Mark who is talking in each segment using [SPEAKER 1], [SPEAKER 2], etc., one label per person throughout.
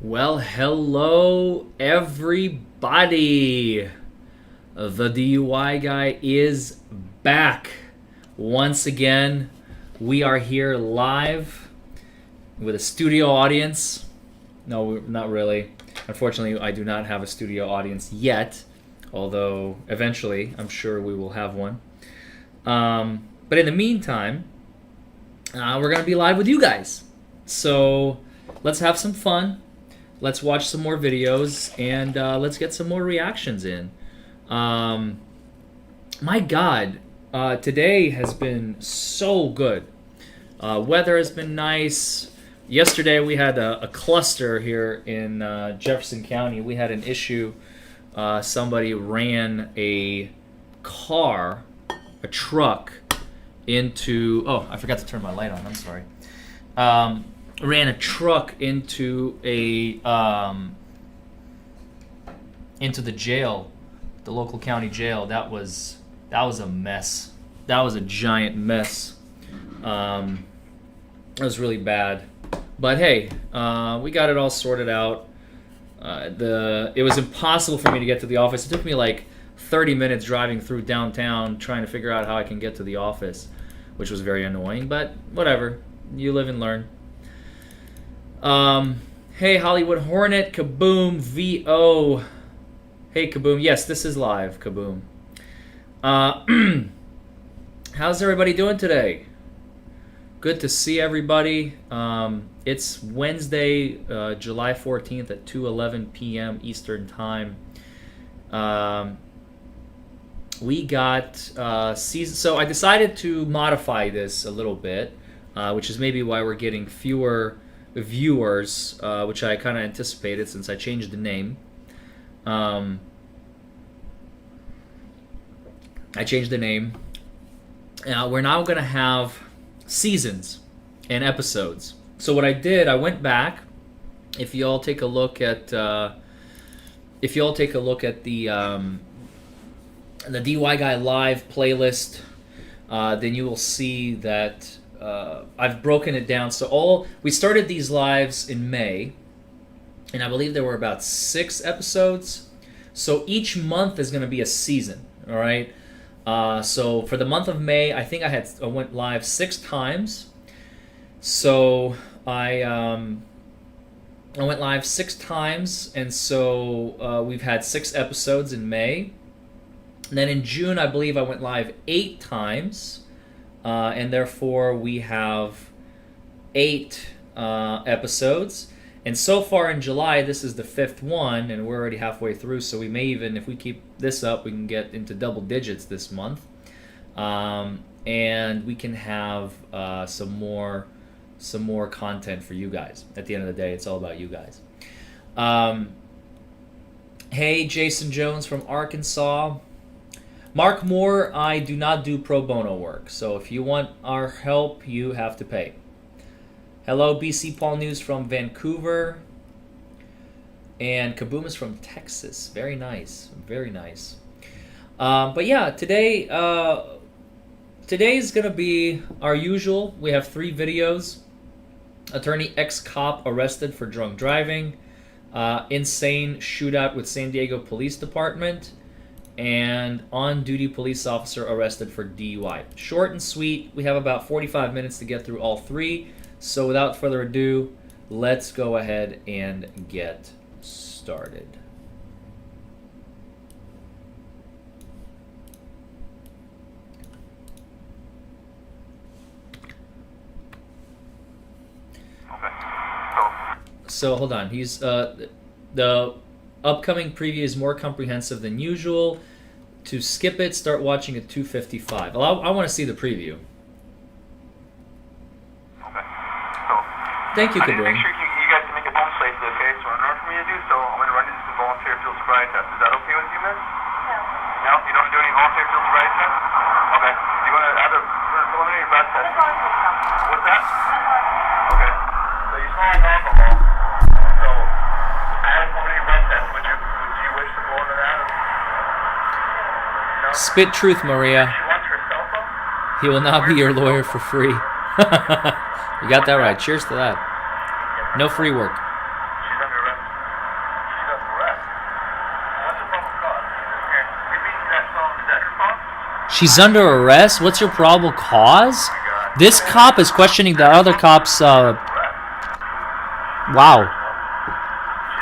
[SPEAKER 1] Well, hello, everybody. The DUI Guy is back. Once again, we are here live with a studio audience. No, not really. Unfortunately, I do not have a studio audience yet, although eventually I'm sure we will have one. But in the meantime, we're going to be live with you guys. So let's have some fun. Let's watch some more videos, and let's get some more reactions in. My God, today has been so good. Weather has been nice. Yesterday we had a cluster here in Jefferson County. We had an issue. Somebody ran a truck into... Oh, I forgot to turn my light on. I'm sorry. Ran a truck into into the jail, the local county jail. That was a mess. That was a giant mess. It was really bad, but hey, we got it all sorted out. It was impossible for me to get to the office. It took me like 30 minutes driving through downtown trying to figure out how I can get to the office, which was very annoying, but whatever. You live and learn. Hey, Hollywood Hornet, Kaboom, VO. Hey, Kaboom. Yes, this is live, Kaboom. How's everybody doing today? Good to see everybody. It's Wednesday, July 14th at 2:11 p.m. Eastern Time. We got season. So I decided to modify this a little bit, which is maybe why we're getting fewer viewers, which I kind of anticipated since I changed the name. I changed the name. We're now going to have seasons and episodes. So what I did, I went back. If you all take a look at the DUI Guy Live playlist, then you will see that I've broken it down. So we started these lives in May, and I believe there were about 6 episodes. So each month is going to be a season. All right. So for the month of May, I think I went live 6 times. So I went live 6 times, and so we've had 6 episodes in May. And then in June, I believe I went live 8 times. And therefore we have 8 episodes. And so far in July, this is the 5th one, and we're already halfway through. So we may even, if we keep this up, we can get into double digits this month, and we can have some more content for you guys. At the end of the day, it's all about you guys. Hey, Jason Jones from Arkansas. Mark Moore, I do not do pro bono work, so if you want our help, you have to pay. Hello, BC Paul News from Vancouver. And Kaboom is from Texas. Very nice. Very nice. But yeah, today is going to be our usual. We have 3 videos. Attorney ex-cop arrested for drunk driving. Insane shootout with San Diego Police Department. And on-duty police officer arrested for DUI. Short and sweet. We have about 45 minutes to get through all 3. So without further ado, let's go ahead and get started. So hold on. He's the upcoming preview is more comprehensive than usual. To skip it, start watching at 2:55. Well, I want to see the preview. Thank you, Kaboom.
[SPEAKER 2] Make sure you guys can make it home safely, okay? So in order for me to do so, I'm going to run you some volunteer field sobriety tests. Is that okay with you, miss?
[SPEAKER 3] No.
[SPEAKER 2] No? You don't do any volunteer field sobriety tests? Okay. Do you want to add a preliminary breath test? What's that? Okay. So you smell like alcohol. So add a preliminary breath test. Would you wish to go into that? No?
[SPEAKER 1] Spit truth, Maria.
[SPEAKER 2] She wants her cell phone?
[SPEAKER 1] He will not be your lawyer for free. You got that right. Cheers to that. No free work.
[SPEAKER 2] She's under arrest
[SPEAKER 1] She's under arrest? What's your probable cause? This cop is questioning the other cop's, wow.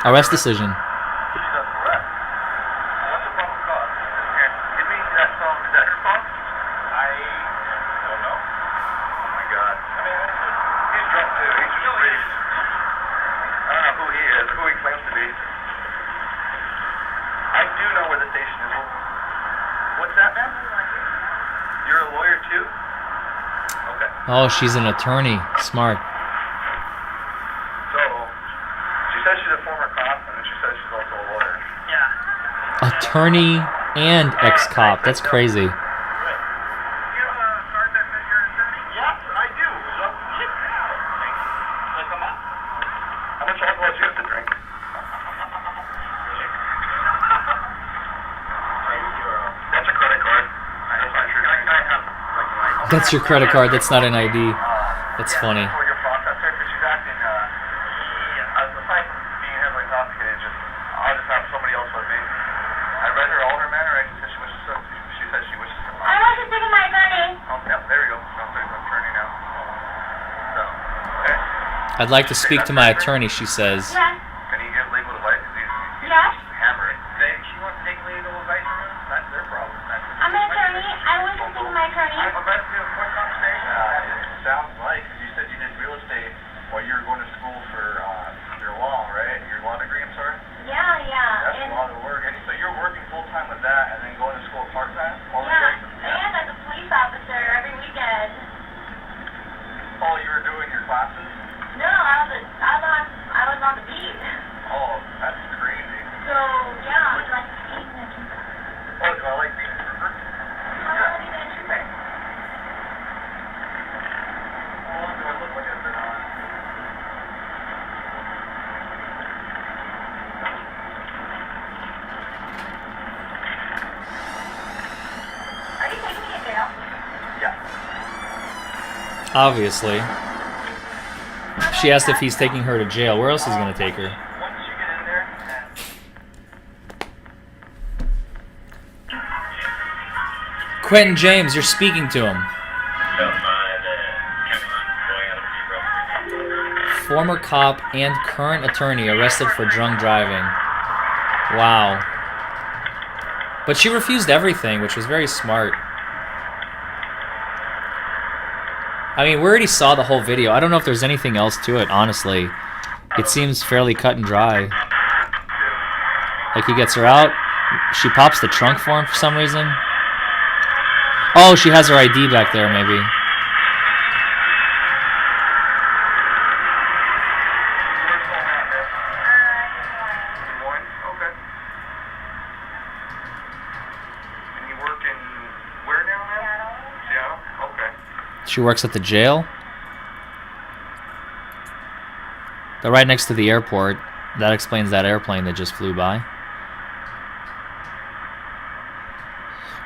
[SPEAKER 1] Arrest decision.
[SPEAKER 2] She's under arrest. What's the probable cause? Here, give me that phone. Is that her phone? I don't know. Oh my God. I mean, he's drunk too. He's just crazy. I don't know who he is, who he claims to be. I do know where the station is. What's that, man? You're a lawyer too? Okay.
[SPEAKER 1] Oh, she's an attorney. Smart.
[SPEAKER 2] So, she says she's a former cop, and then she says she's also a lawyer. Yeah.
[SPEAKER 1] Attorney and ex-cop. That's crazy.
[SPEAKER 2] Do you have a card that says you're an attorney? Yes, I do. So, come on. How much alcohol do you have to drink? That's a credit card.
[SPEAKER 1] That's your credit card. That's not an ID. That's funny.
[SPEAKER 2] For your processor, because she's acting, aside from being heavily intoxicated, I'll just have somebody else with me. I read her all her manner rights because she said she wishes to come
[SPEAKER 3] I want to speak to my attorney.
[SPEAKER 2] Oh, yep, there you go. No, there's an attorney now. So, okay.
[SPEAKER 1] I'd like to speak to my attorney, she says.
[SPEAKER 3] Yes.
[SPEAKER 2] Can you give legal advice? He's
[SPEAKER 3] Yes.
[SPEAKER 2] hammering. She wants to take legal advice from him? That's their problem.
[SPEAKER 3] I'm an attorney. I want to speak to my attorney.
[SPEAKER 2] I'm about to do a quick conversation. It sounds like you said you did real estate while you were going to school for your law, right? Your law degree, I'm sorry?
[SPEAKER 3] Yeah, yeah.
[SPEAKER 2] That's a lot of work. And so you're working full-time with that and then going to school part-time?
[SPEAKER 3] And as a police officer every weekend.
[SPEAKER 2] Oh, you were doing your classes?
[SPEAKER 3] No, I was on the beat.
[SPEAKER 2] Oh, that's crazy.
[SPEAKER 3] So, yeah, I was like being a trooper.
[SPEAKER 2] Oh, do I like being a trooper?
[SPEAKER 3] I want to be a trooper.
[SPEAKER 2] How long do I look like I've been on?
[SPEAKER 3] Are you taking me to jail?
[SPEAKER 2] Yeah.
[SPEAKER 1] Obviously. She asked if he's taking her to jail. Where else is he going to take her?
[SPEAKER 2] Once you get in there,
[SPEAKER 1] Quentin James, you're speaking to him. Former cop and current attorney arrested for drunk driving. Wow. But she refused everything, which was very smart. I mean, we already saw the whole video. I don't know if there's anything else to it, honestly. It seems fairly cut and dry. Like, he gets her out. She pops the trunk for him for some reason. Oh, she has her ID back there, maybe. She works at the jail. They're right next to the airport. That explains that airplane that just flew by.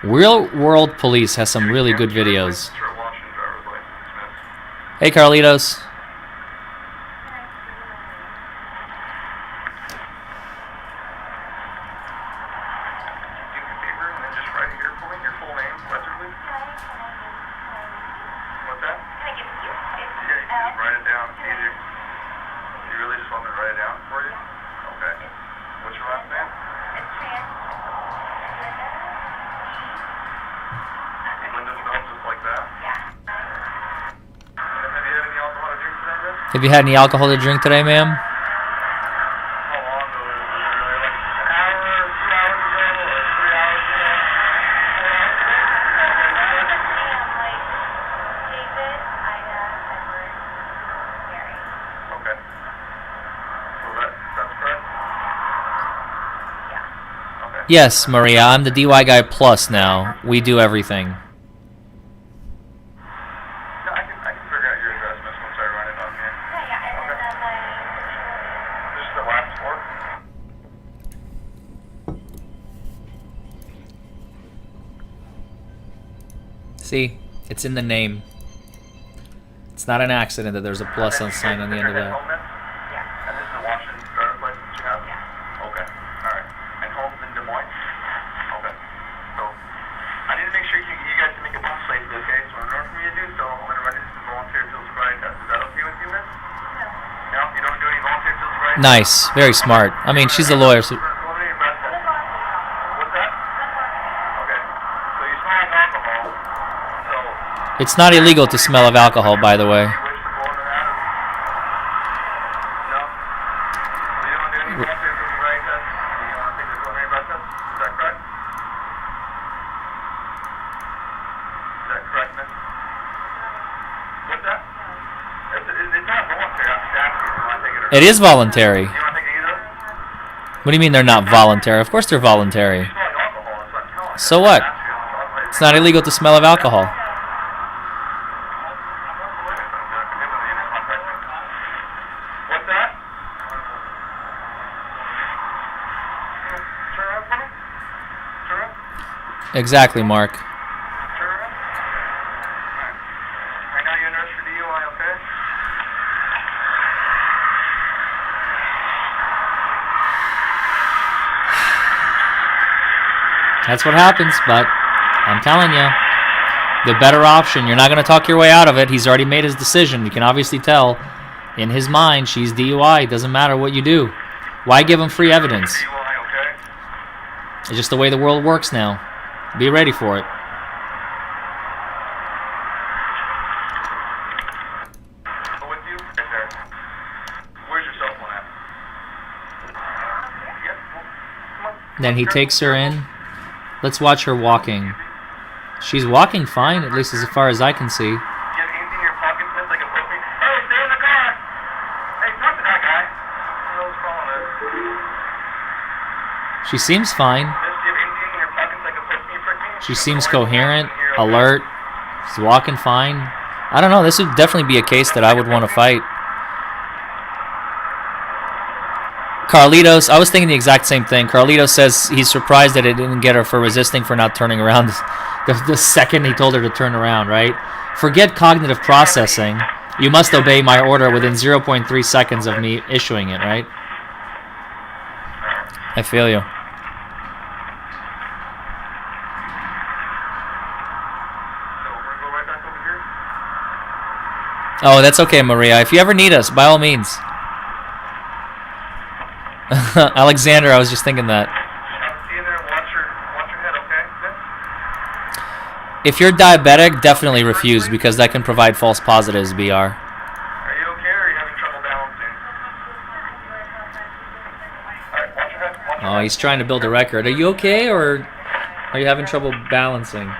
[SPEAKER 1] Real World Police has some really good videos. Hey, Carlitos. Have you had any alcohol to drink today, ma'am? Yes, Maria, I'm the DUI Guy Plus now. We do everything. See, it's in the name. It's not an accident that there's a plus on sign on the end of that.
[SPEAKER 2] And this is the Washington driver's license you have? Yeah. Okay. All right. And home's in Des Moines? Okay. So, I need to make sure you safety, okay? So in order for me to do so, I'm going to run into some voluntary field sobriety test. Is that okay with you, miss? No, you don't do any voluntary field sobriety test?
[SPEAKER 1] Nice. Very smart. I mean, she's a lawyer. So
[SPEAKER 2] Preliminary breath test. What's that? Okay. So you smell of alcohol. So
[SPEAKER 1] it's not illegal to smell of alcohol, by the way.
[SPEAKER 2] you wish to go into that? No? So you don't want to do any voluntary field sobriety test? You don't want to take the preliminary breath test? Is that correct? Is that correct, miss? What's that? It's not voluntary. I'm just asking if you want to take it or not.
[SPEAKER 1] It is voluntary.
[SPEAKER 2] You want to take it either?
[SPEAKER 1] What do you mean they're not voluntary? Of course they're voluntary.
[SPEAKER 2] You smell like alcohol. That's what I'm telling you.
[SPEAKER 1] So what?
[SPEAKER 2] It's
[SPEAKER 1] It's not illegal to smell of alcohol.
[SPEAKER 2] What's that? Turn around for me. Turn around.
[SPEAKER 1] Exactly, Mark.
[SPEAKER 2] Turn around. Right now you're nurse for DUI, okay?
[SPEAKER 1] That's what happens, but I'm telling you, the better option. You're not going to talk your way out of it. He's already made his decision. You can obviously tell in his mind she's DUI. It doesn't matter what you do. Why give him free evidence?
[SPEAKER 2] DUI, okay?
[SPEAKER 1] It's just the way the world works now. Be ready for it.
[SPEAKER 2] Go with you? Right there. Where's your cell phone at? Yeah, come on.
[SPEAKER 1] Then he takes her in. Let's watch her walking. She's walking fine, at least as far as I can see.
[SPEAKER 2] Do you have anything in your pocket, miss, like a book? Hey, stay in the car! Hey, talk to that guy. Who knows calling it?
[SPEAKER 1] She seems fine.
[SPEAKER 2] Miss, do you have anything in your pockets like a book? Can you prick me?
[SPEAKER 1] She seems coherent, alert. She's walking fine. I don't know. This would definitely be a case that I would want to fight. Carlitos, I was thinking the exact same thing. Carlitos says he's surprised that it didn't get her for resisting for not turning around the second he told her to turn around, right? Forget cognitive processing. You must obey my order within 0.3 seconds of me issuing it, right? I feel you.
[SPEAKER 2] So we're gonna go right back over here.
[SPEAKER 1] Oh, that's okay, Maria. If you ever need us, by all means. Alexander, I was just thinking that.
[SPEAKER 2] See you there. Watch your head, okay? Miss?
[SPEAKER 1] If you're diabetic, definitely refuse because that can provide false positives, BR.
[SPEAKER 2] Are you okay, or are you having trouble balancing? Alright, watch your head. Watch your
[SPEAKER 1] Oh, he's trying to build a record. Are you okay, or are you having trouble balancing?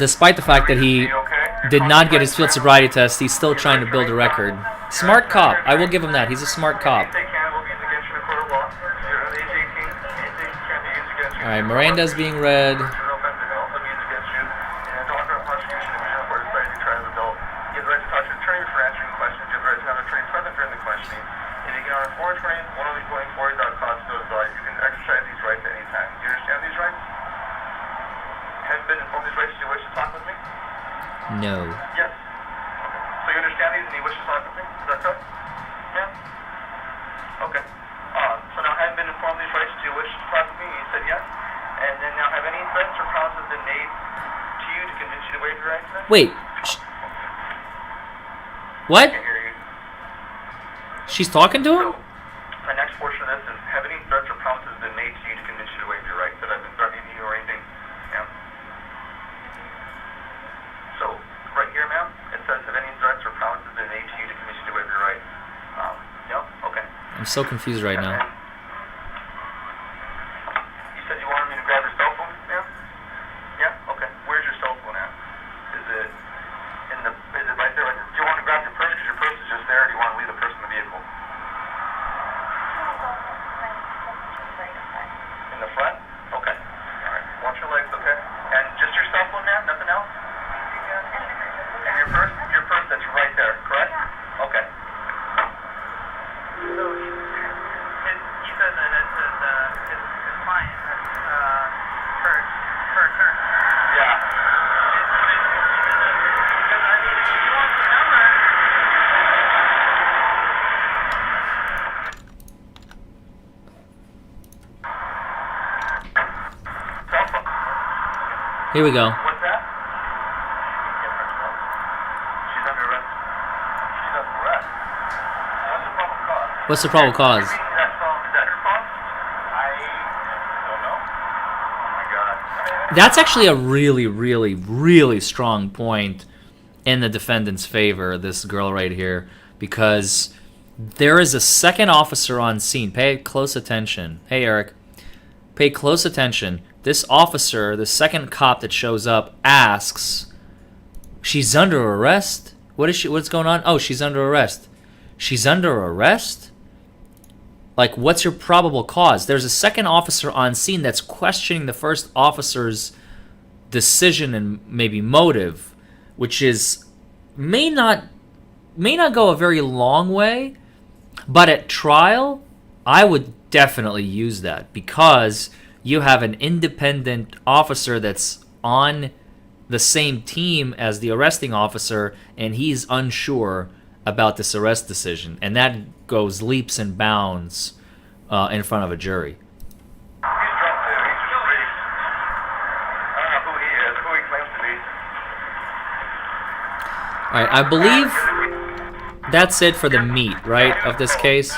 [SPEAKER 1] Despite the fact that he did not get his field sobriety test, he's still trying to build a record. Smart cop. I will give him that. He's a smart cop.
[SPEAKER 2] They can will be used against you in a court of law. You're at age 18. Anything can be used against you.
[SPEAKER 1] All right, Miranda's being read.
[SPEAKER 2] Criminal offense can also be used against you. And doctor of prosecution in Virginia Court of Society to try as an adult. You have the right to talk to an attorney for answering questions. You have the right to have an attorney present during the questioning. If you get on a foreign attorney, one of these going forward without cause to advise, you can exercise these rights at any time. Do you understand these rights? Have you been informed of these rights? Do you wish to talk with me?
[SPEAKER 1] No.
[SPEAKER 2] Yes. Okay. So you understand these and you wish to talk with me? Is that correct? Yeah? Okay. So now having been informed of these rights, do you wish to talk with me? You said yes. And then now have any threats or promises been made to you to convince you to waive your rights then?
[SPEAKER 1] Wait. What?
[SPEAKER 2] I can hear you.
[SPEAKER 1] She's talking to him?
[SPEAKER 2] So the next portion of this is, have any threats or promises been made to you to convince you to waive your rights that I've been threatening you or anything? Yeah. So right here, ma'am, it says, have any threats or promises been made to you to convince you to waive your rights? No? Okay.
[SPEAKER 1] I'm so confused right now.
[SPEAKER 2] You said you wanted me to grab your cell phone, ma'am? Yeah? Okay. Where's your cell phone at? Is it right there? Do you want to grab your purse because your purse is just there, or do you want to leave the purse in the vehicle? In the front? Okay. All right. Watch your legs, okay? And just your cell phone, ma'am? Nothing else? And your purse? Your purse that's right there, correct? Okay. So,
[SPEAKER 1] Here we go.
[SPEAKER 2] What's that? She's under arrest. She's under arrest. What's the probable cause?
[SPEAKER 1] What's the probable cause?
[SPEAKER 2] Is that her fault? I don't know. Oh my God.
[SPEAKER 1] That's actually a really, really, really strong point in the defendant's favor, this girl right here, because there is a second officer on scene. Pay close attention. Hey, Eric. Pay close attention. This officer, the second cop that shows up, asks, she's under arrest? What's going on? Oh, she's under arrest. She's under arrest? Like, what's your probable cause? There's a second officer on scene that's questioning the first officer's decision and maybe motive, which is may not go a very long way, but at trial, I would definitely use that, because you have an independent officer that's on the same team as the arresting officer, and he's unsure about this arrest decision, and that goes leaps and bounds in front of a jury.
[SPEAKER 2] He's drunk too. He's just crazy. I don't know who he is, who he claims to be.
[SPEAKER 1] All right, I believe that's it for the meat, right, of this case.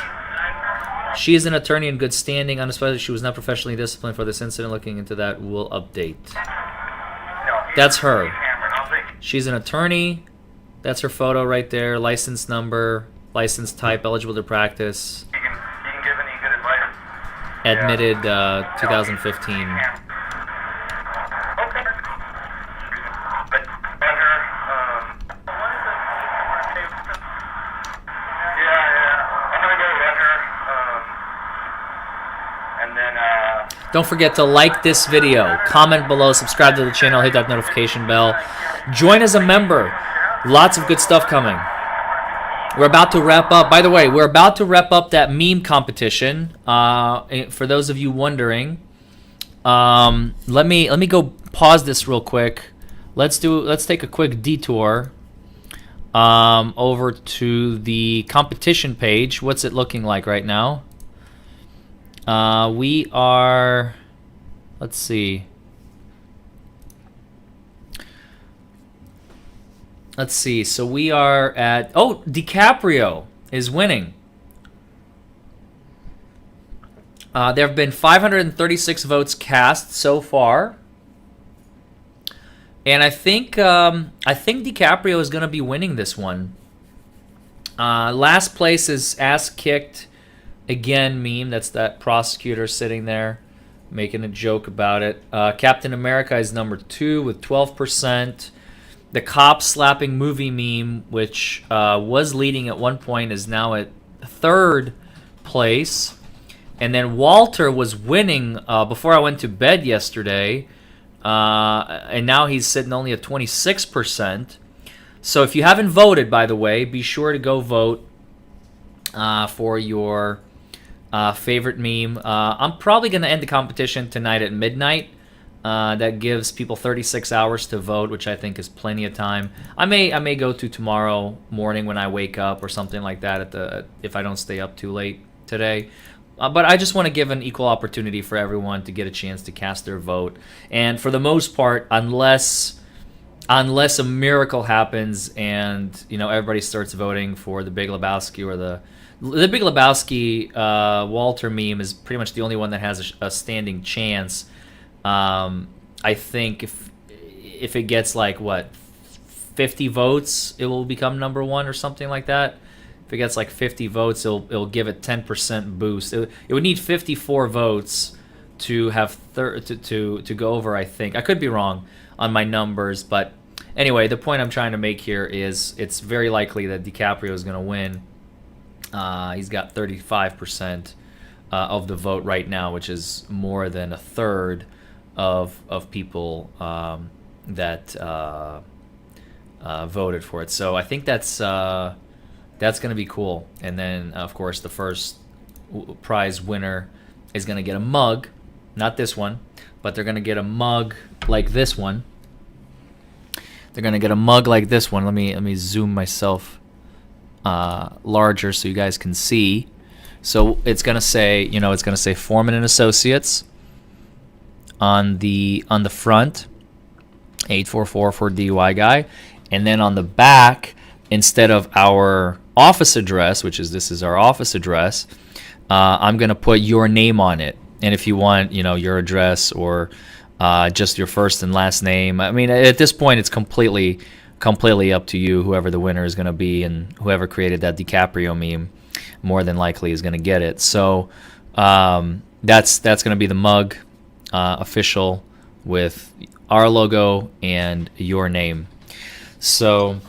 [SPEAKER 1] She is an attorney in good standing. Unespecially, she was not professionally disciplined for this incident. Looking into that, we'll update. That's her. She's an attorney. That's her photo right there. License number, license type, eligible to practice.
[SPEAKER 2] You can give any good advice.
[SPEAKER 1] Admitted 2015.
[SPEAKER 2] Okay. But her, yeah. I'm gonna go let her, and then,
[SPEAKER 1] Don't forget to like this video, comment below, subscribe to the channel, hit that notification bell. Join as a member. Lots of good stuff coming. We're about to wrap up. By the way, we're about to wrap up that meme competition. For those of you wondering, let me go pause this real quick. Let's take a quick detour over to the competition page. What's it looking like right now? We are, let's see. Let's see. So we are at, oh, DiCaprio is winning. There have been 536 votes cast so far. And I think DiCaprio is going to be winning this one. Last place is Ass Kicked Again meme. That's that prosecutor sitting there making a joke about it. Captain America is number 2 with 12%. The cop slapping movie meme, which was leading at one point, is now at 3rd place. And then Walter was winning before I went to bed yesterday. And now he's sitting only at 26%. So if you haven't voted, by the way, be sure to go vote for your favorite meme. I'm probably going to end the competition tonight at midnight. That gives people 36 hours to vote, which I think is plenty of time. I may go to tomorrow morning when I wake up or something like that if I don't stay up too late today. But I just want to give an equal opportunity for everyone to get a chance to cast their vote. And for the most part, unless a miracle happens and everybody starts voting for the Big Lebowski or the Big Lebowski Walter meme is pretty much the only one that has a standing chance. I think if it gets like 50 votes, it will become number 1 or something like that. If it gets like 50 votes, it'll give it 10% boost. It would need 54 votes to have to go over. I think I could be wrong on my numbers, but anyway, the point I'm trying to make here is it's very likely that DiCaprio is going to win. He's got 35% of the vote right now, which is more than a third of people that voted for it. So I think that's going to be cool. And then, of course, the first prize winner is going to get a mug. Not this one, but they're going to get a mug like this one. They're going to get a mug like this one. Let me zoom myself larger so you guys can see. So it's going to say, it's going to say Forman and Associates on the front. 844 for DUI Guy. And then on the back, instead of our office address, this is our office address, I'm going to put your name on it. And if you want, your address or just your first and last name. I mean, at this point, it's completely up to you, whoever the winner is going to be, and whoever created that DiCaprio meme more than likely is going to get it. So that's going to be the mug, official, with our logo and your name. So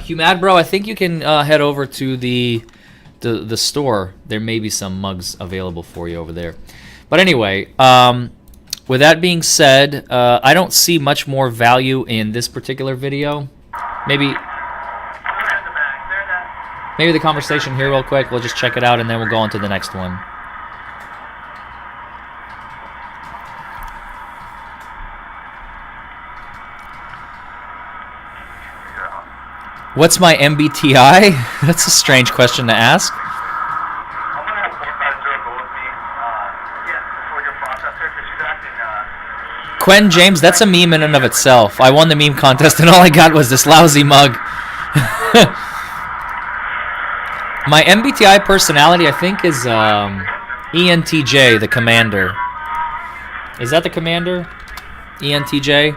[SPEAKER 1] Hugh Mad Bro, I think you can head over to the store. There may be some mugs available for you over there. But anyway, with that being said, I don't see much more value in this particular video. Maybe the conversation here real quick. We'll just check it out and then we'll go on to the next one. What's my MBTI? That's a strange question to ask.
[SPEAKER 2] I'm gonna have 450 go with me. Before your processor, because she's acting.
[SPEAKER 1] Quen James, that's a meme in and of itself. I won the meme contest and all I got was this lousy mug. My MBTI personality, I think, is ENTJ, the commander. Is that the commander? ENTJ?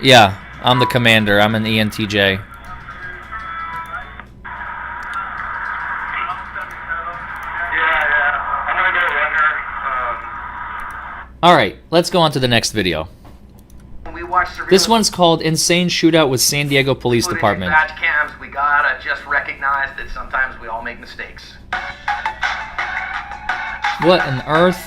[SPEAKER 1] Yeah. I'm the commander. I'm an ENTJ.
[SPEAKER 2] Yeah. I'm gonna go run her.
[SPEAKER 1] All right, let's go on to the next video.
[SPEAKER 4] We watched the
[SPEAKER 1] This one's called Insane Shootout with San Diego Police Department.
[SPEAKER 4] Badge cams. We gotta just recognize that sometimes we all make mistakes.
[SPEAKER 1] What on earth?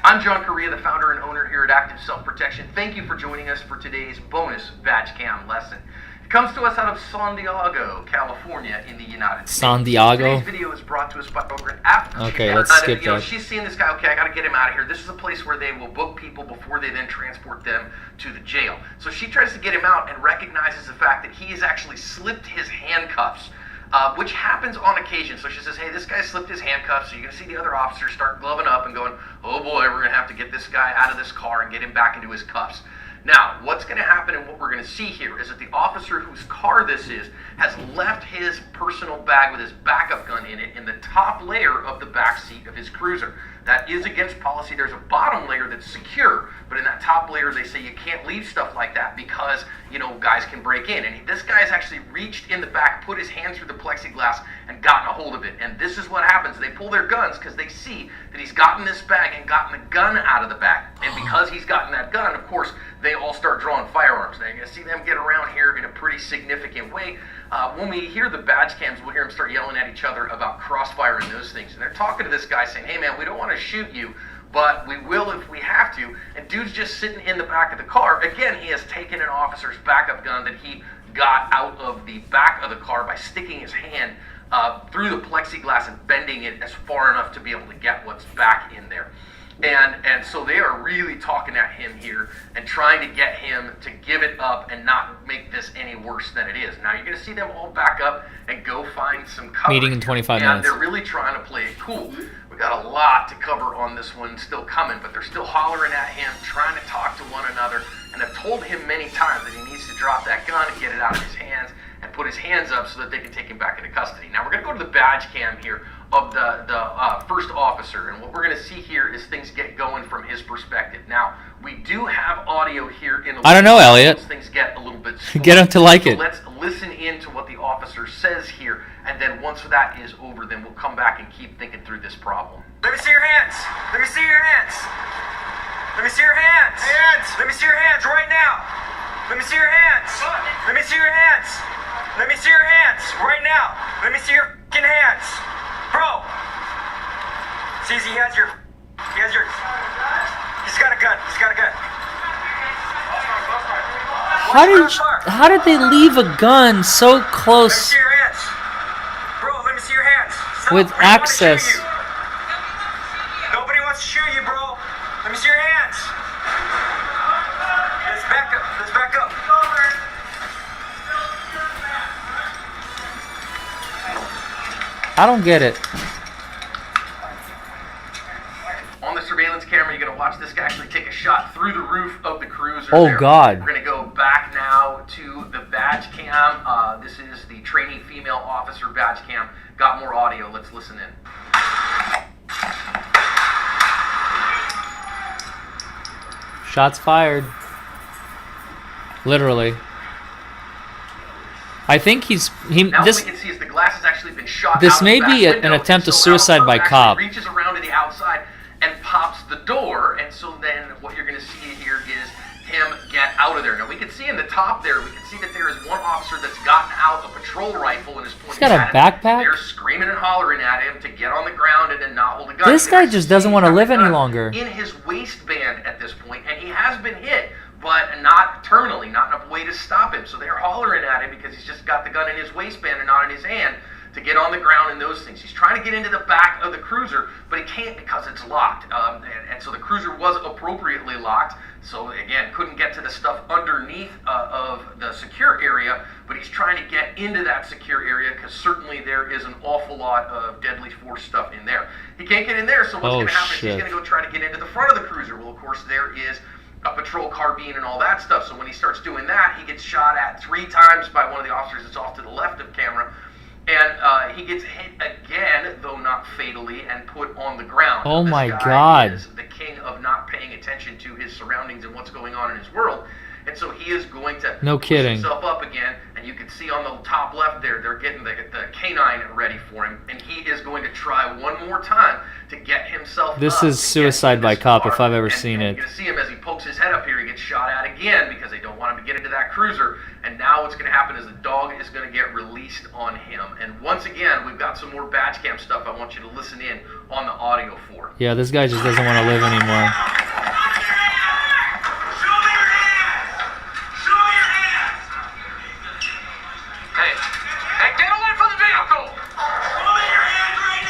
[SPEAKER 4] I'm John Correa, the founder and owner here at Active Self-Protection. Thank you for joining us for today's bonus badge cam lesson. It comes to us out of San Diego, California, in the United States.
[SPEAKER 1] San Diego?
[SPEAKER 4] Today's video is brought to us by over an app.
[SPEAKER 1] Okay, let's skip that.
[SPEAKER 4] She's seeing this guy. Okay, I got to get him out of here. This is a place where they will book people before they then transport them to the jail. So she tries to get him out and recognizes the fact that he has actually slipped his handcuffs. Which happens on occasion. So she says, hey, this guy slipped his handcuffs. So you're going to see the other officers start gloving up and going, oh boy, we're going to have to get this guy out of this car and get him back into his cuffs. Now, what's going to happen and what we're going to see here is that the officer whose car this is has left his personal bag with his backup gun in it in the top layer of the back seat of his cruiser. That is against policy. There's a bottom layer that's secure, but in that top layer they say you can't leave stuff like that because, guys can break in. And this guy has actually reached in the back, put his hand through the plexiglass and gotten a hold of it. And this is what happens. They pull their guns because they see that he's gotten this bag and gotten the gun out of the bag. And because he's gotten that gun, of course, they all start drawing firearms. Now you're going to see them get around here in a pretty significant way. When we hear the badge cams, we'll hear them start yelling at each other about crossfire and those things. And they're talking to this guy saying, hey man, we don't want to shoot you, but we will if we have to. And dude's just sitting in the back of the car. Again, he has taken an officer's backup gun that he got out of the back of the car by sticking his hand through the plexiglass and bending it as far enough to be able to get what's back in there. And so they are really talking at him here and trying to get him to give it up and not make this any worse than it is. Now you're going to see them all back up and go find some cover.
[SPEAKER 1] Meeting in 25
[SPEAKER 4] and
[SPEAKER 1] minutes.
[SPEAKER 4] They're really trying to play it cool. We got a lot to cover on this one still coming, but they're still hollering at him, trying to talk to one another, and have told him many times that he needs to drop that gun and get it out of his hands and put his hands up so that they can take him back into custody. Now we're going to go to the badge cam here of the first officer, and what we're going to see here is things get going from his perspective. Now we do have audio here in the
[SPEAKER 1] I don't know, Elliot.
[SPEAKER 4] Things get a little bit slow.
[SPEAKER 1] Get him to like
[SPEAKER 4] So
[SPEAKER 1] it.
[SPEAKER 4] let's listen in to what the officer says here, and then once that is over, then we'll come back and keep thinking through this problem.
[SPEAKER 5] Let me see your hands. Let me see your hands. Let me see your hands. Hands. Let me see your hands right now. Let me see your hands. Let me see your hands. Let me see your hands right now. Let me see your fucking hands. Bro. See, he has your, he's got a gun. He's got a gun.
[SPEAKER 1] How did they leave a gun so
[SPEAKER 5] Let me
[SPEAKER 1] close
[SPEAKER 5] see your hands. Bro, let me see your hands. Stop.
[SPEAKER 1] with
[SPEAKER 5] I don't wanna
[SPEAKER 1] access?
[SPEAKER 5] shoot you. Nobody wants to shoot you, bro. Let me see your hands. Let's back up. Let's back up.
[SPEAKER 1] I don't get it.
[SPEAKER 4] On the surveillance surveillance camera. You're gonna watch this guy actually take a shot through the roof of the cruiser.
[SPEAKER 1] Oh,
[SPEAKER 4] there.
[SPEAKER 1] God.
[SPEAKER 4] We're gonna go back now to the badge cam. This is the trainee female officer badge cam. Got more audio. Let's listen in.
[SPEAKER 1] Shots fired. Literally. I think
[SPEAKER 4] Now
[SPEAKER 1] this.
[SPEAKER 4] what we can see is the glass has actually been shot.
[SPEAKER 1] This
[SPEAKER 4] out
[SPEAKER 1] may
[SPEAKER 4] the back
[SPEAKER 1] be an
[SPEAKER 4] window.
[SPEAKER 1] attempt of
[SPEAKER 4] So
[SPEAKER 1] suicide
[SPEAKER 4] Ralph
[SPEAKER 1] by
[SPEAKER 4] actually
[SPEAKER 1] cop.
[SPEAKER 4] reaches around to the outside and pops the door, and so then what you're going to see here is him get out of there. Now we can see in the top there, we can see that there is one officer that's gotten out a patrol rifle and is pointing
[SPEAKER 1] got a
[SPEAKER 4] at him.
[SPEAKER 1] backpack?
[SPEAKER 4] They're screaming and hollering at him to get on the ground and then not hold a gun.
[SPEAKER 1] This guy just doesn't want to live any longer.
[SPEAKER 4] In his waistband at this point, and he has been hit, but not terminally, not enough way to stop him. So they're hollering at him because he's just got the gun in his waistband and not in his hand to get on the ground and those things. He's trying to get into the back of the cruiser, but he can't because it's locked. And so the cruiser was appropriately locked. So again, couldn't get to the stuff underneath of the secure area, but he's trying to get into that secure area because certainly there is an awful lot of deadly force stuff in there. He can't get in there, so what's going to happen is he's going to go try to get into the front of the cruiser. Well, of course, there is a patrol carbine and all that stuff. So when he starts doing that, he gets shot at 3 times by one of the officers that's off to the left of camera. And he gets hit again, though not fatally, and put on the ground.
[SPEAKER 1] Oh
[SPEAKER 4] This
[SPEAKER 1] my
[SPEAKER 4] guy
[SPEAKER 1] God.
[SPEAKER 4] is the king of not paying attention to his surroundings and what's going on in his world. And so he is going to
[SPEAKER 1] No
[SPEAKER 4] push
[SPEAKER 1] kidding.
[SPEAKER 4] himself up again. And you can see on the top left there, they're getting the canine ready for him. And he is going to try one more time to get himself
[SPEAKER 1] This
[SPEAKER 4] up
[SPEAKER 1] is
[SPEAKER 4] to get
[SPEAKER 1] suicide by
[SPEAKER 4] this
[SPEAKER 1] cop
[SPEAKER 4] car.
[SPEAKER 1] if I've ever
[SPEAKER 4] And
[SPEAKER 1] seen it.
[SPEAKER 4] you're going to see him as he pokes his head up here. He gets shot at again because they don't want him to get into that cruiser. And now what's going to happen is the dog is going to get released on him. And once again, we've got some more badge cam stuff I want you to listen in on the audio for.
[SPEAKER 1] Yeah, this guy just doesn't want to live anymore.
[SPEAKER 4] Hey, get away from the vehicle!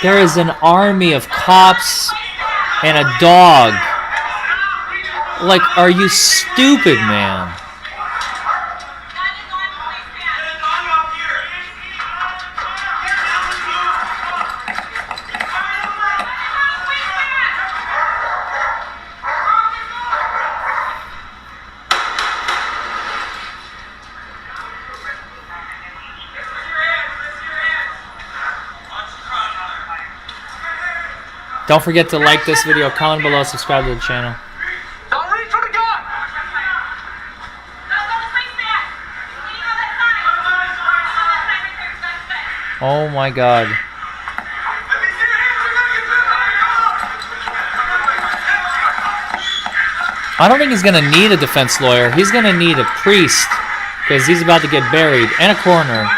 [SPEAKER 1] There is an army of cops and a dog. Like, are you stupid, man? Don't forget to like this video, comment below, subscribe to the channel.
[SPEAKER 4] Don't reach for the gun!
[SPEAKER 1] Oh my God. I don't think he's gonna need a defense lawyer. He's gonna need a priest because he's about to get buried and a coroner.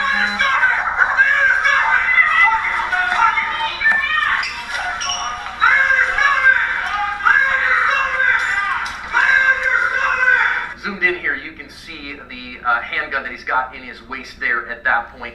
[SPEAKER 4] Zoomed in here, you can see the handgun that he's got in his waist there at that point.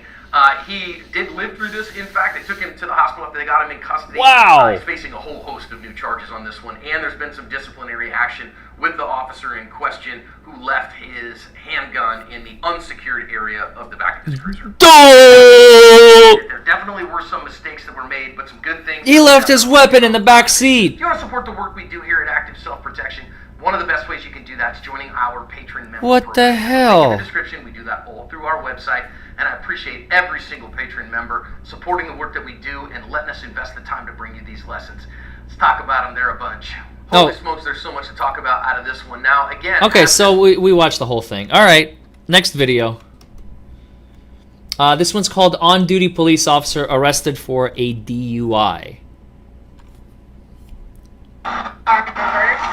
[SPEAKER 4] He did live through this. In fact, they took him to the hospital after they got him in custody.
[SPEAKER 1] Wow.
[SPEAKER 4] He's facing a whole host of new charges on this one, and there's been some disciplinary action with the officer in question who left his handgun in the unsecured area of the back of his cruiser. There definitely were some mistakes that were made, but some good things.
[SPEAKER 1] He left his weapon in the back
[SPEAKER 4] If
[SPEAKER 1] seat.
[SPEAKER 4] you want to support the work we do here at Active Self-Protection, one of the best ways you can do that is joining our patron member
[SPEAKER 1] What the
[SPEAKER 4] program.
[SPEAKER 1] hell?
[SPEAKER 4] In the description, we do that all through our website, and I appreciate every single patron member supporting the work that we do and letting us invest the time to bring you these lessons. Let's talk about them. They're a bunch. Holy smokes, there's so much to talk about out of this one. Now, again...
[SPEAKER 1] Okay, so we watched the whole thing. All right, next video. This one's called On-Duty Police Officer Arrested for a DUI.
[SPEAKER 3] Car reversed,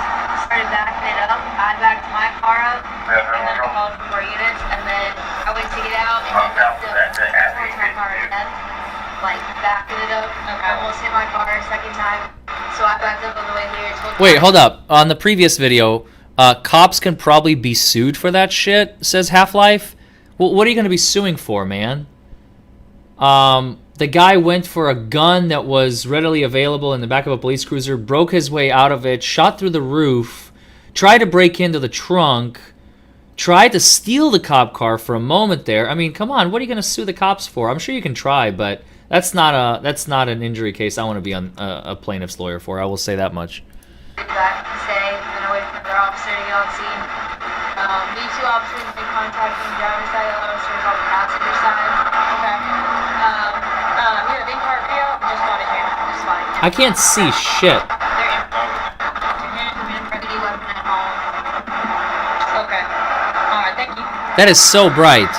[SPEAKER 3] started backing it up. I backed my car up, and then I called for more units, and then I went to get out, and then towards my car again, like backing it up. I almost hit my car a second time, so I backed up on the way here.
[SPEAKER 1] Wait, hold up. On the previous video, cops can probably be sued for that shit, says Half-Life. Well, what are you going to be suing for, man? The guy went for a gun that was readily available in the back of a police cruiser, broke his way out of it, shot through the roof, tried to break into the trunk, tried to steal the cop car for a moment there. I mean, come on, what are you going to sue the cops for? I'm sure you can try, but that's not an injury case I want to be on a plaintiff's lawyer for. I will say that much.
[SPEAKER 3] back to stay, and then I waited for another officer to get on scene. These two officers have been contacting the driver's side, the other officers on the passenger side. Okay. In-car video, just got it here. It's fine.
[SPEAKER 1] I can't see shit.
[SPEAKER 3] They're in. Ready weapon at home. Okay. Alright, thank you.
[SPEAKER 1] That is so bright.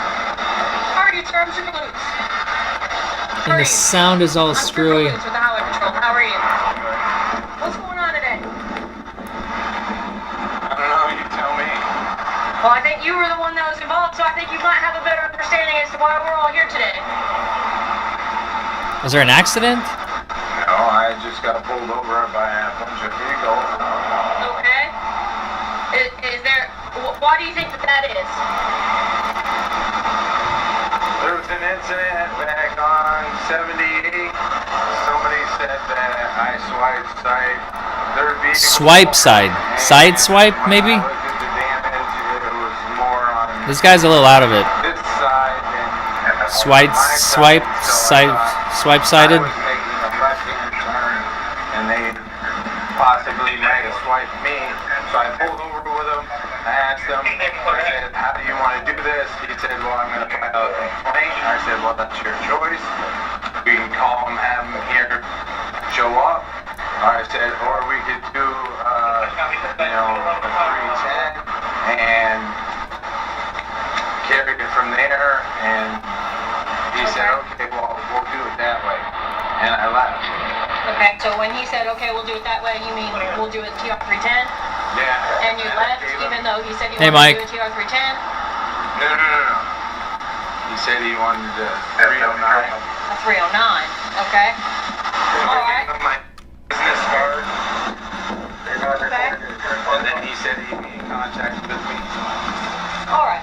[SPEAKER 3] How are you, sir? I'm super loose.
[SPEAKER 1] And the sound is all screwy.
[SPEAKER 3] I'm super loose with the highway patrol. How are you? What's going on today?
[SPEAKER 2] I don't know, you tell me.
[SPEAKER 3] Well, I think you were the one that was involved, so I think you might have a better understanding as to why we're all here today.
[SPEAKER 1] Was there an accident?
[SPEAKER 2] No, I just got pulled over by a bunch of vehicles.
[SPEAKER 3] Okay. Is there... Why do you think that is?
[SPEAKER 2] There was an incident back on 78. Somebody said that I swiped side. Their vehicle.
[SPEAKER 1] Swipe side. Side swipe, maybe?
[SPEAKER 2] When I looked at the damage, it was more on
[SPEAKER 1] This guy's a little out of it.
[SPEAKER 2] this side than
[SPEAKER 1] Swipe,
[SPEAKER 2] my
[SPEAKER 1] swipe,
[SPEAKER 2] side. So I
[SPEAKER 1] swipe
[SPEAKER 2] thought
[SPEAKER 1] sided.
[SPEAKER 2] I was making a left-hand turn, and they possibly might have swiped me. So I pulled over with them. I asked him, I said, how do you want to do this? He said, well, I'm going to file a complaint. I said, well, that's your choice. We can call him, have him here, show up. I said, or we could do, a 310 and carry it from there. And he said, okay, well, we'll do it that way. And I left.
[SPEAKER 3] Okay, so when he said, okay, we'll do it that way, you mean we'll do it TR 310?
[SPEAKER 2] Yeah.
[SPEAKER 3] And you left, even though he said he
[SPEAKER 1] Hey,
[SPEAKER 3] wanted
[SPEAKER 1] Mike.
[SPEAKER 3] to do a TR 310?
[SPEAKER 2] No. He said he wanted a 309.
[SPEAKER 3] A 309, okay. Alright.
[SPEAKER 2] My business card.
[SPEAKER 3] Okay.
[SPEAKER 2] And then he said he'd be in contact with me.
[SPEAKER 3] Alright.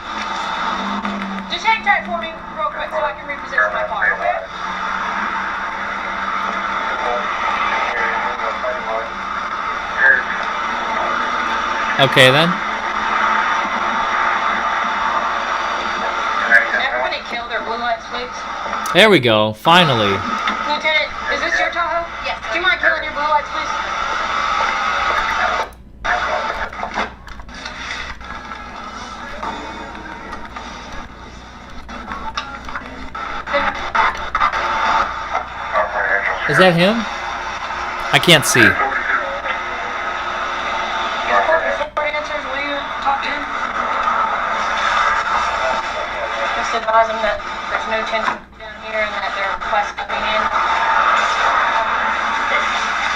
[SPEAKER 3] Just hang tight for me real quick so I can reposition my car, okay?
[SPEAKER 1] Okay then.
[SPEAKER 3] Can everybody kill their blue lights, please?
[SPEAKER 1] There we go. Finally.
[SPEAKER 3] Lieutenant, is this your Tahoe? Yes. Do you mind killing your blue lights, please?
[SPEAKER 1] Is that him? I can't see.
[SPEAKER 3] Answers, will you talk to him? Just advise him that there's no tension down here and that their request coming in.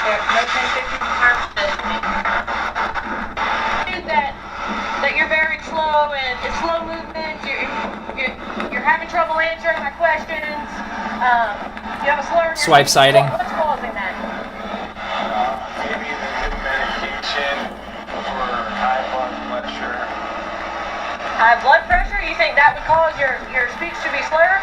[SPEAKER 3] There's no 1050 that you're very slow and it's slow movement. You're having trouble answering my questions. You have a slur in your
[SPEAKER 1] Swipe siding.
[SPEAKER 3] What's causing that?
[SPEAKER 2] Maybe the new medication for high blood pressure.
[SPEAKER 3] High blood pressure? You think that would cause your speech to be slurred?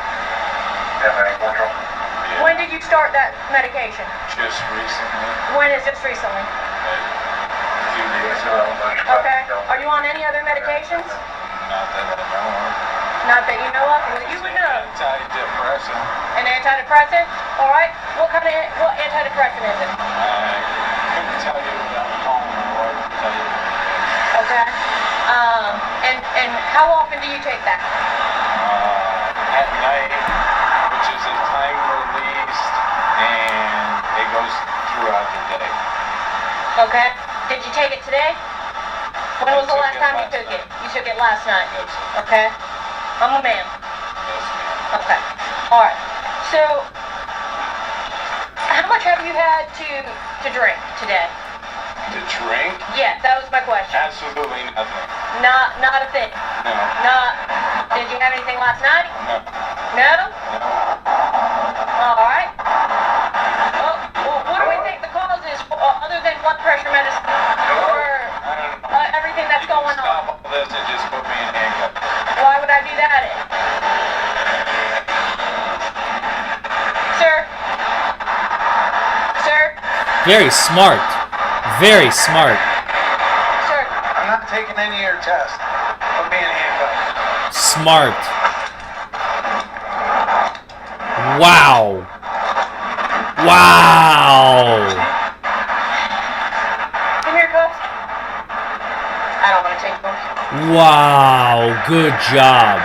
[SPEAKER 2] Yeah,
[SPEAKER 3] When did you start that medication?
[SPEAKER 2] just recently.
[SPEAKER 3] When is this recently?
[SPEAKER 2] A few days ago.
[SPEAKER 3] Okay. Are you on any other medications?
[SPEAKER 2] Not that I know of.
[SPEAKER 3] Not that you know of? Well, you would know.
[SPEAKER 2] Antidepressant.
[SPEAKER 3] An antidepressant? All right. What antidepressant is it?
[SPEAKER 2] I couldn't tell you without calling my wife to tell you what it is.
[SPEAKER 3] Okay. And how often do you take that?
[SPEAKER 2] At night, which is a time released, and it goes throughout the day.
[SPEAKER 3] Okay. Did you take it today? When was the last time you took it? You took it last night.
[SPEAKER 2] Yes.
[SPEAKER 3] Okay. I'm a man.
[SPEAKER 2] Yes, ma'am.
[SPEAKER 3] Okay. All right. So, how much have you had to drink today?
[SPEAKER 2] To drink?
[SPEAKER 3] Yeah, that was my question.
[SPEAKER 2] Absolutely nothing.
[SPEAKER 3] Not a thing.
[SPEAKER 2] No.
[SPEAKER 3] Did you have anything last night?
[SPEAKER 2] No.
[SPEAKER 3] No?
[SPEAKER 2] No.
[SPEAKER 3] All right. Well, what do we think the cause is, other than blood pressure medicine or everything that's going
[SPEAKER 2] Stop
[SPEAKER 3] on?
[SPEAKER 2] all this and just put me in handcuffs.
[SPEAKER 3] Why would I do that? Sir?
[SPEAKER 1] Very smart. Very smart.
[SPEAKER 3] Sir?
[SPEAKER 2] I'm not taking any of your tests. Put me in handcuffs.
[SPEAKER 1] Smart. Wow. Wow.
[SPEAKER 3] Come here, cuffs. I don't want to take them.
[SPEAKER 1] Wow. Good job.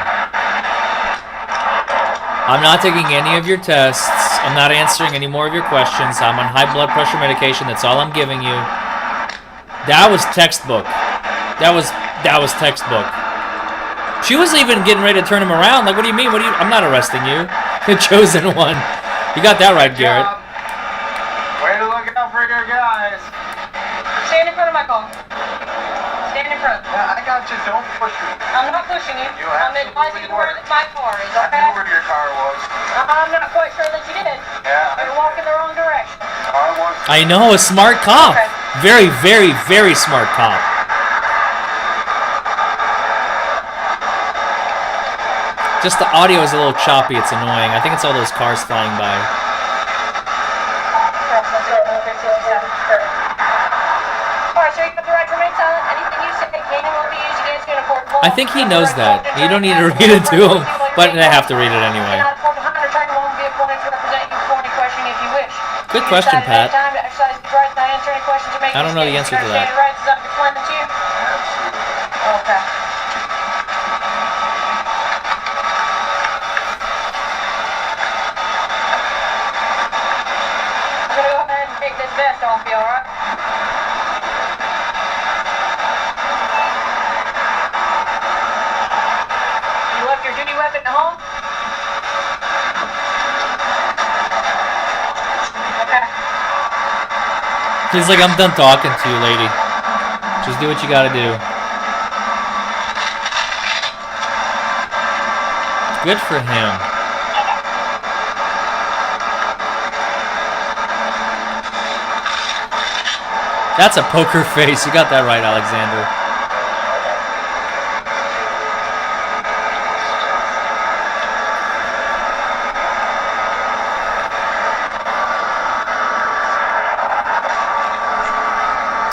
[SPEAKER 1] I'm not taking any of your tests. I'm not answering any more of your questions. I'm on high blood pressure medication. That's all I'm giving you. That was textbook. That was textbook. She was even getting ready to turn him around. Like, what do you mean? I'm not arresting you. The chosen one. You got that right, Garrett.
[SPEAKER 5] Way to look out for your guys.
[SPEAKER 3] Stand in front of my car. Stand in front.
[SPEAKER 5] Yeah, I got you. Don't push me.
[SPEAKER 3] I'm not pushing you.
[SPEAKER 5] You
[SPEAKER 3] I'm
[SPEAKER 5] absolutely
[SPEAKER 3] advising you where my car is,
[SPEAKER 5] I
[SPEAKER 3] okay?
[SPEAKER 5] knew where your car was.
[SPEAKER 3] I'm not quite sure that you did.
[SPEAKER 5] Yeah.
[SPEAKER 3] You're walking the wrong direction.
[SPEAKER 5] Car was.
[SPEAKER 1] I know, a smart cop.
[SPEAKER 3] Okay.
[SPEAKER 1] Very, very, very smart cop. Just the audio is a little choppy. It's annoying. I think it's all those cars flying by.
[SPEAKER 3] Alright, so you got the right to remain silent. Anything you say can and will be used against you in a court of law.
[SPEAKER 1] I think he knows that. You don't need to read it to him, but they have to read it anyway.
[SPEAKER 3] Cannot afford to hunt or train won't be appointed to represent you before any question if you wish.
[SPEAKER 1] Good
[SPEAKER 3] You
[SPEAKER 1] question,
[SPEAKER 3] decide at any
[SPEAKER 1] Pat.
[SPEAKER 3] time to exercise your rights, not answer any questions you may
[SPEAKER 1] I don't know the
[SPEAKER 3] get.
[SPEAKER 1] answer to
[SPEAKER 3] You
[SPEAKER 1] that.
[SPEAKER 3] understand your rights as I've explained them to you? Okay. I'm gonna go ahead and take this vest off you, alright? You left your duty weapon at home? Okay.
[SPEAKER 1] He's like, I'm done talking to you, lady. Just do what you gotta do. Good for him. That's a poker face. You got that right, Alexander.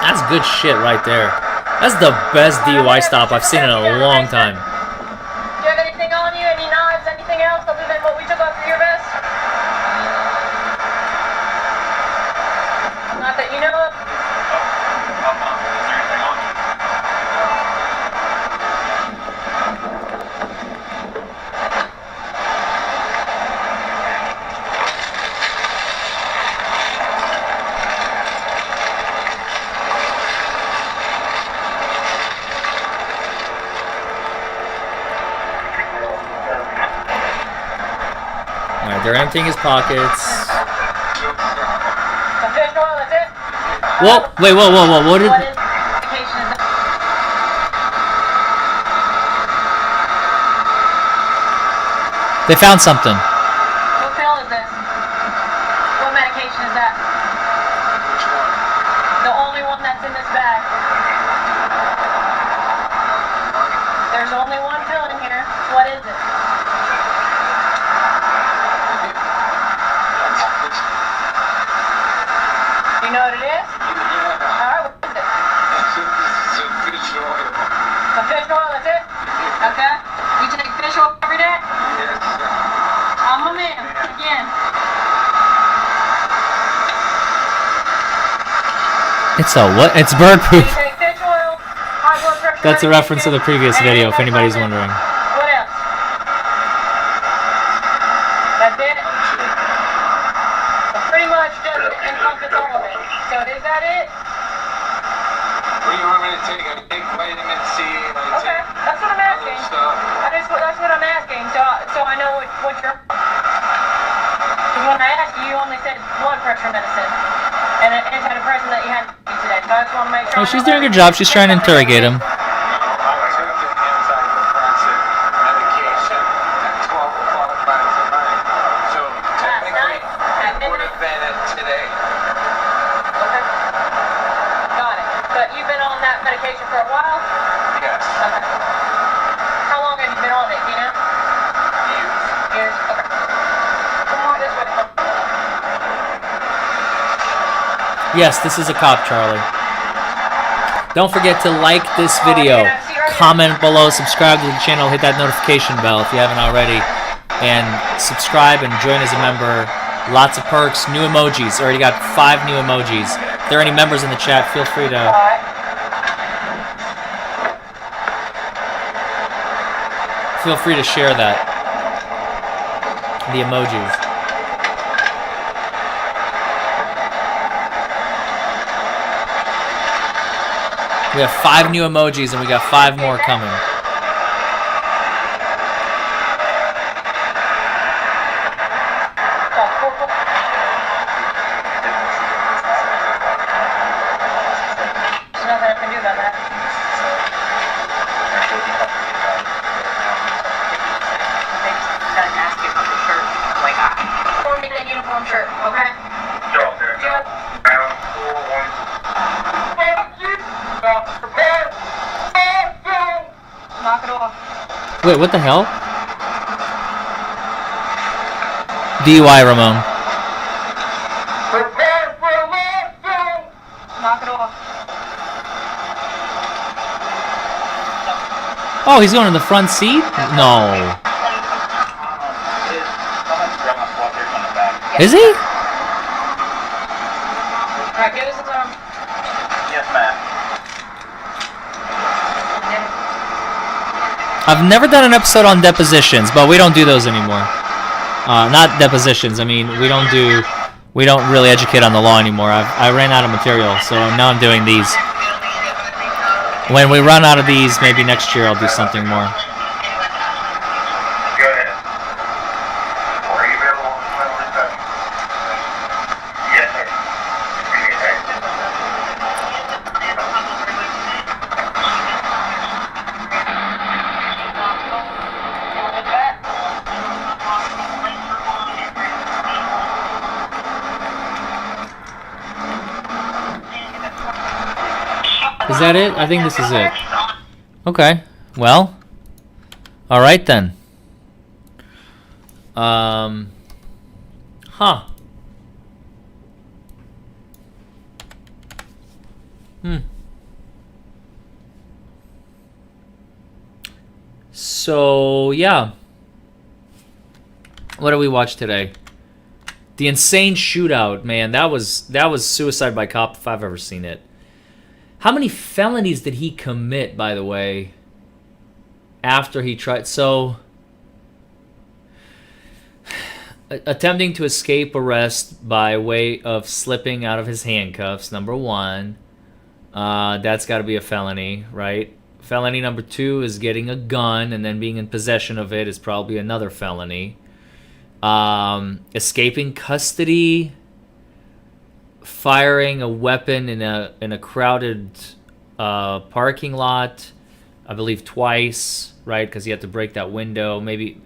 [SPEAKER 1] That's good shit right there. That's the best DUI stop I've seen in a long time.
[SPEAKER 3] Do you have anything on you? Any knives? Anything else other than what we took off of your vest? Not that you know of?
[SPEAKER 5] Is there anything on you?
[SPEAKER 1] Alright, they're emptying his pockets.
[SPEAKER 3] Some fish oil, that's it?
[SPEAKER 1] Whoa, wait, whoa. What did...
[SPEAKER 3] What is medication is that?
[SPEAKER 1] They found something.
[SPEAKER 3] What pill is this? What medication is that?
[SPEAKER 5] Which one?
[SPEAKER 3] The only one that's in this bag. There's only one pill in here. What is it? You know what it is? Alright, what is it?
[SPEAKER 5] Some fish oil.
[SPEAKER 3] Some fish oil, that's it? Okay. You take fish oil every day?
[SPEAKER 5] Yes.
[SPEAKER 3] I'm a man. Again.
[SPEAKER 1] It's a what? It's bird
[SPEAKER 3] You
[SPEAKER 1] poop.
[SPEAKER 3] take fish oil, high blood pressure.
[SPEAKER 1] That's a reference to the previous video, if anybody's wondering.
[SPEAKER 3] What else? That's it? Well, pretty much does encompass all of it. So is that it?
[SPEAKER 5] What do you want me to take? I take vitamin C and I
[SPEAKER 3] Okay,
[SPEAKER 5] take
[SPEAKER 3] that's what I'm asking.
[SPEAKER 5] other stuff.
[SPEAKER 3] That's what I'm asking. So I know what you're. Because when I asked you, you only said blood pressure medicine and an antidepressant that you had today. So I just want to make sure.
[SPEAKER 1] Oh, she's doing her job. She's trying to interrogate him.
[SPEAKER 5] I took the antidepressant medication at 12 o'clock last night. So technically, it would have been it today.
[SPEAKER 3] Okay. Got it. But you've been on that medication for a while?
[SPEAKER 5] Yes.
[SPEAKER 3] Okay. How long have you been on it, do you know? Years? Okay. Come on this way.
[SPEAKER 1] Yes, this is a cop, Charlie. Don't forget to like this video, comment below, subscribe to the channel, hit that notification bell if you haven't already. and subscribe and join as a member. Lots of perks, new emojis. Already got 5 new emojis. If there are any members in the chat, feel free to share that. The emojis. We have 5 new emojis and we got 5 more coming. Wait, what the hell? DUI, Ramon.
[SPEAKER 3] Knock it off.
[SPEAKER 1] Oh, he's going in the front seat? No. Is he?
[SPEAKER 3] Alright, give us the time.
[SPEAKER 2] Yes, ma'am.
[SPEAKER 1] I've never done an episode on depositions, but we don't do those anymore. Not depositions. I mean, we don't really educate on the law anymore. I ran out of material, so now I'm doing these. When we run out of these, maybe next year I'll do something more.
[SPEAKER 2] Go ahead. Are you available on reception? Yes, sir.
[SPEAKER 1] Is that it? I think this is it. Okay. Well. All right then. Huh. So, yeah. What did we watch today? The Insane Shootout, man. That was Suicide by Cop if I've ever seen it. How many felonies did he commit, by the way, after he tried? So, attempting to escape arrest by way of slipping out of his handcuffs, number 1. That's got to be a felony, right? Felony number 2 is getting a gun and then being in possession of it is probably another felony. Escaping custody, firing a weapon in a crowded parking lot, I believe twice, right? Because he had to break that window. Maybe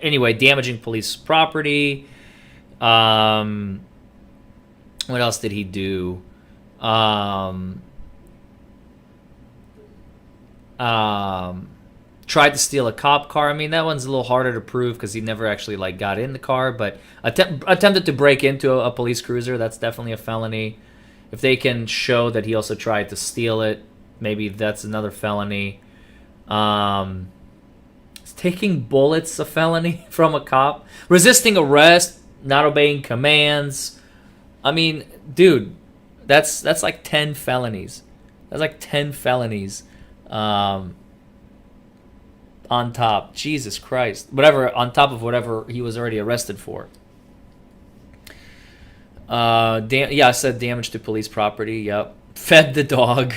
[SPEAKER 1] anyway, damaging police property. What else did he do? Tried to steal a cop car. I mean, that one's a little harder to prove because he never actually got in the car. But attempted to break into a police cruiser. That's definitely a felony. If they can show that he also tried to steal it, maybe that's another felony. Is taking bullets a felony from a cop? Resisting arrest, not obeying commands. I mean, dude, that's like 10 felonies. That's like 10 felonies. On top, Jesus Christ, whatever, on top of whatever he was already arrested for. I said damage to police property. Yep. Fed the dog.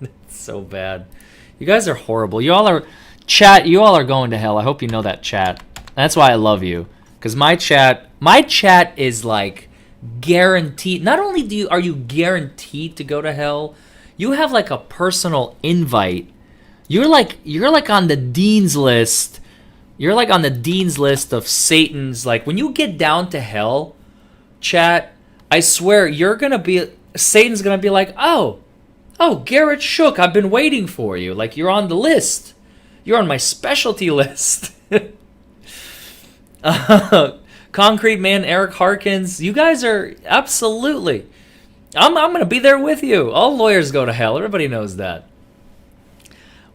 [SPEAKER 1] It's so bad. You guys are horrible. You all are going to hell. I hope you know that, chat. That's why I love you, because my chat is like guaranteed. Not only are you guaranteed to go to hell, you have like a personal invite. You're like on the dean's list. You're like on the dean's list of Satan's. Like when you get down to hell, chat, I swear Satan's gonna be like, oh, Garrett Shook, I've been waiting for you. Like you're on the list. You're on my specialty list. Concrete Man, Eric Harkins, you guys are absolutely. I'm gonna be there with you. All lawyers go to hell. Everybody knows that.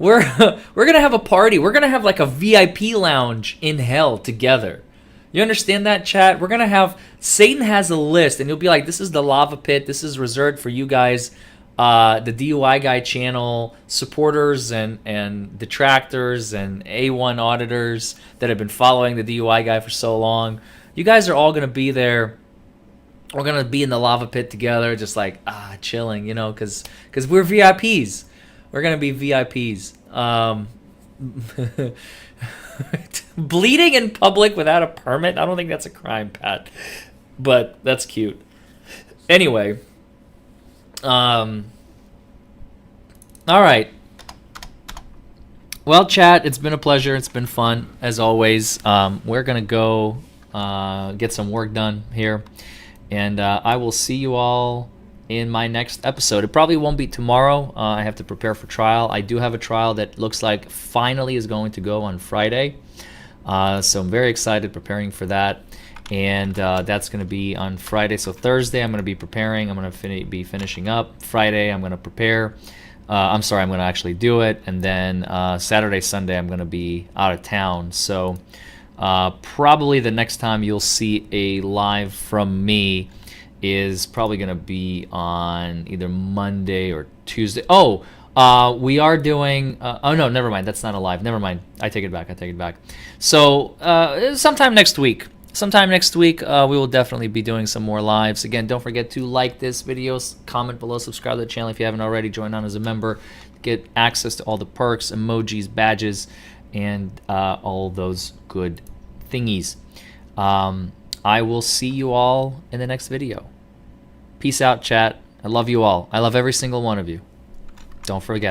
[SPEAKER 1] we're we're gonna have a party. We're gonna have like a VIP lounge in hell together. You understand that, chat? We're gonna have Satan has a list, and you'll be like, "This is the lava pit. This is reserved for you guys, the DUI Guy channel supporters and detractors and A1 auditors that have been following the DUI Guy for so long. You guys are all gonna be there. We're gonna be in the lava pit together, just like chilling, you know, because we're VIPs. We're gonna be VIPs." Bleeding in public without a permit? I don't think that's a crime, Pat. But that's cute. Anyway. All right. Well, chat, it's been a pleasure. It's been fun, as always. We're going to go get some work done here. And I will see you all in my next episode. It probably won't be tomorrow. I have to prepare for trial. I do have a trial that looks like finally is going to go on Friday. So I'm very excited preparing for that. And that's going to be on Friday. So Thursday I'm going to be preparing. I'm going to be finishing up. Friday I'm going to prepare. I'm going to actually do it. And then Saturday, Sunday I'm going to be out of town. So probably the next time you'll see a live from me is probably going to be on either Monday or Tuesday. We are doing no, never mind, that's not a live. Never mind, I take it back. So sometime next week we will definitely be doing some more lives. Again, don't forget to like this video, comment below, subscribe to the channel if you haven't already, join on as a member, get access to all the perks, emojis, badges, and all those good thingies. I will see you all in the next video. Peace out, chat. I love you all. I love every single one of you. Don't forget.